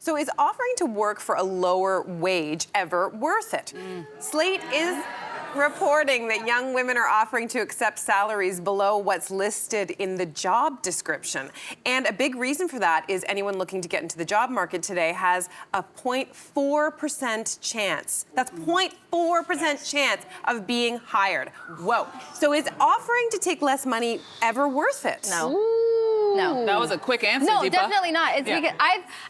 So is offering to work for a lower wage ever worth it? Slate is reporting that young women are offering to accept salaries below what's listed in the job description. And a big reason for that is anyone looking to get into the job market today has a 0.4% chance. That's 0.4% chance of being hired. Whoa. So is offering to take less money ever worth it? No. No. That was a quick answer, No, Deepa. definitely not. It's because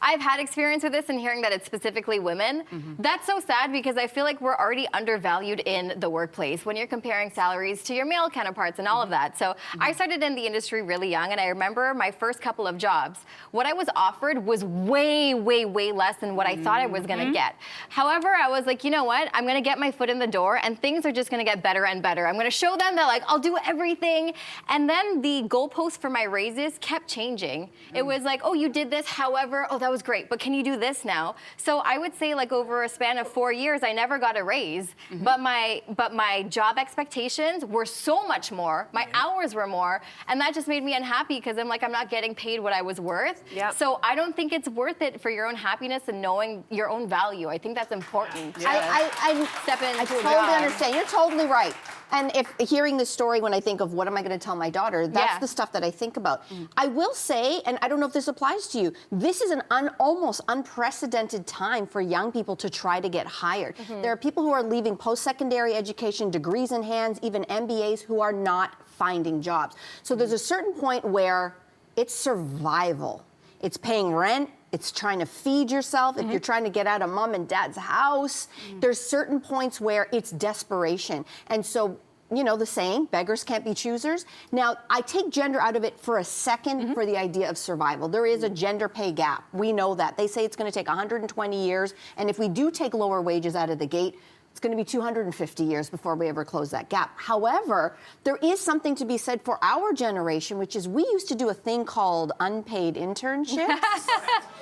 I've had experience with this and hearing that it's specifically women. That's so sad because I feel like we're already undervalued in the workplace when you're comparing salaries to your male counterparts and all of that. So I started in the industry really young, and I remember my first couple of jobs. What I was offered was way, way, way less than what I thought I was gonna get. However, I was like, you know what? I'm gonna get my foot in the door and things are just gonna get better and better. I'm gonna show them that like I'll do everything. And then the goalposts for my raises kept changing. It was like, oh, you did this, however, oh, that was great, but can you do this now? So I would say like over a span of 4 years, I never got a raise, but my job expectations were so much more, my hours were more, and that just made me unhappy because I'm like, I'm not getting paid what I was worth. So I don't think it's worth it for your own happiness and knowing your own value. I think that's important. I Step into I a totally job. understand. You're totally right. And if hearing this story, when I think of what am I going to tell my daughter, that's the stuff that I think about. I will say, and I don't know if this applies to you, this is an almost unprecedented time for young people to try to get hired. There are people who are leaving post-secondary education, degrees in hands, even MBAs, who are not finding jobs. So there's a certain point where it's survival. It's paying rent. It's trying to feed yourself. If you're trying to get out of mom and dad's house, there's certain points where it's desperation. And so, you know, the saying, beggars can't be choosers. Now, I take gender out of it for a second for the idea of survival. There is a gender pay gap. We know that. They say it's going to take 120 years. And if we do take lower wages out of the gate, it's going to be 250 years before we ever close that gap. However, there is something to be said for our generation, which is we used to do a thing called unpaid internships.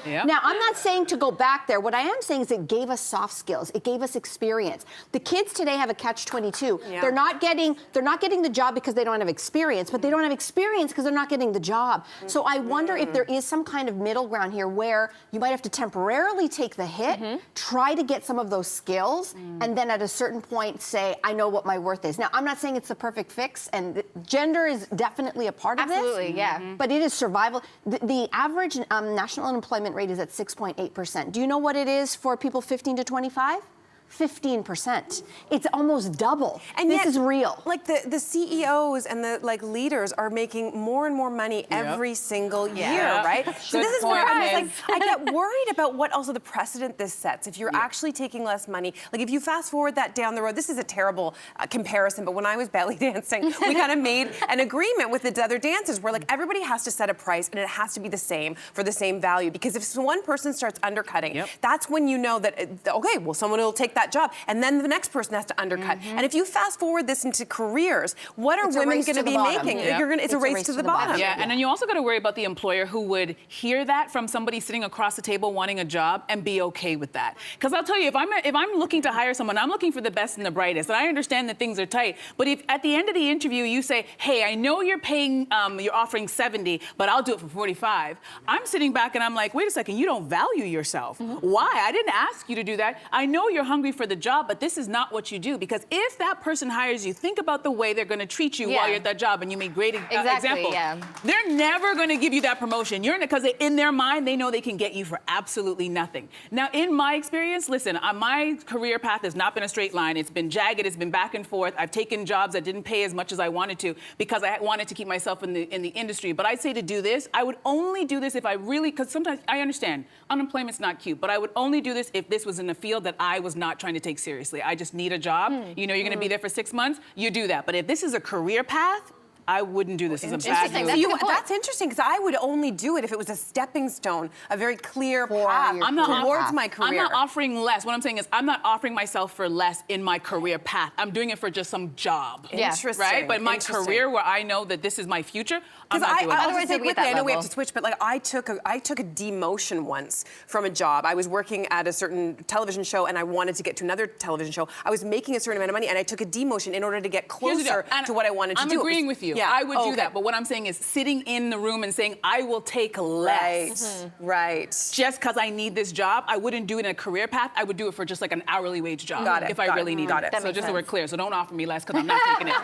Now, I'm not saying to go back there. What I am saying is it gave us soft skills. It gave us experience. The kids today have a catch-22. They're not getting the job because they don't have experience, but they don't have experience because they're not getting the job. So I wonder if there is some kind of middle ground here where you might have to temporarily take the hit, try to get some of those skills, and then at a certain point say, I know what my worth is. Now, I'm not saying it's the perfect fix, and gender is definitely a part of this. Absolutely, yeah. But it is survival. The average national unemployment rate is at 6.8%. Do you know what it is for people 15 to 25? 15%. It's almost double. And this is real. Like the CEOs and the leaders are making more and more money every single year, right? So this is where I get worried about what also the precedent this sets. If you're actually taking less money, like if you fast forward that down the road, this is a terrible comparison, but when I was belly dancing, we kind of made an agreement with the other dancers where like everybody has to set a price and it has to be the same for the same value. Because if one person starts undercutting, that's when you know that, okay, well, someone will take that job, and then the next person has to undercut. And if you fast forward this into careers, what are women going to be making? It's a race to the bottom. And then you also got to worry about the employer who would hear that from somebody sitting across the table wanting a job and be okay with that. Because I'll tell you, if I'm looking to hire someone, I'm looking for the best and the brightest. And I understand that things are tight, but if at the end of the interview you say, hey, I know you're paying, you're offering 70, but I'll do it for 45. I'm sitting back and I'm like, wait a second, you don't value yourself. Why? I didn't ask you to do that. I know you're hungry for the job, but this is not what you do. Because if that person hires you, think about the way they're going to treat you while you're at that job, and you made great examples. They're never going to give you that promotion. Because in their mind, they know they can get you for absolutely nothing. Now, in my experience, listen, my career path has not been a straight line. It's been jagged. It's been back and forth. I've taken jobs that didn't pay as much as I wanted to because I wanted to keep myself in the industry. But I'd say to do this, I would only do this if I really, because sometimes I understand unemployment's not cute, but I would only do this if this was in a field that I was not trying to take seriously. I just need a job. You know, you're going to be there for 6 months. You do that. But if this is a career path, I wouldn't do this as a bad move. That's interesting, because I would only do it if it was a stepping stone, a very clear path towards my career. I'm not offering less. What I'm saying is I'm not offering myself for less in my career path. I'm doing it for just some job. Interesting. Right? But my career where I know that this is my future, I'm not doing it. I know we have to switch, but like I took a demotion once from a job. I was working at a certain television show and I wanted to get to another television show. I was making a certain amount of money and I took a demotion in order to get closer to what I wanted to do. I'm agreeing with you. Yeah. I would do Okay. that. But what I'm saying is sitting in the room and saying, I will take less. Right. Just because I need this job, I wouldn't do it in a career path. I would do it for just like an hourly wage job. Got it, If I got it, really needed got it. it. So just so we're clear, so don't offer me less because I'm not taking it.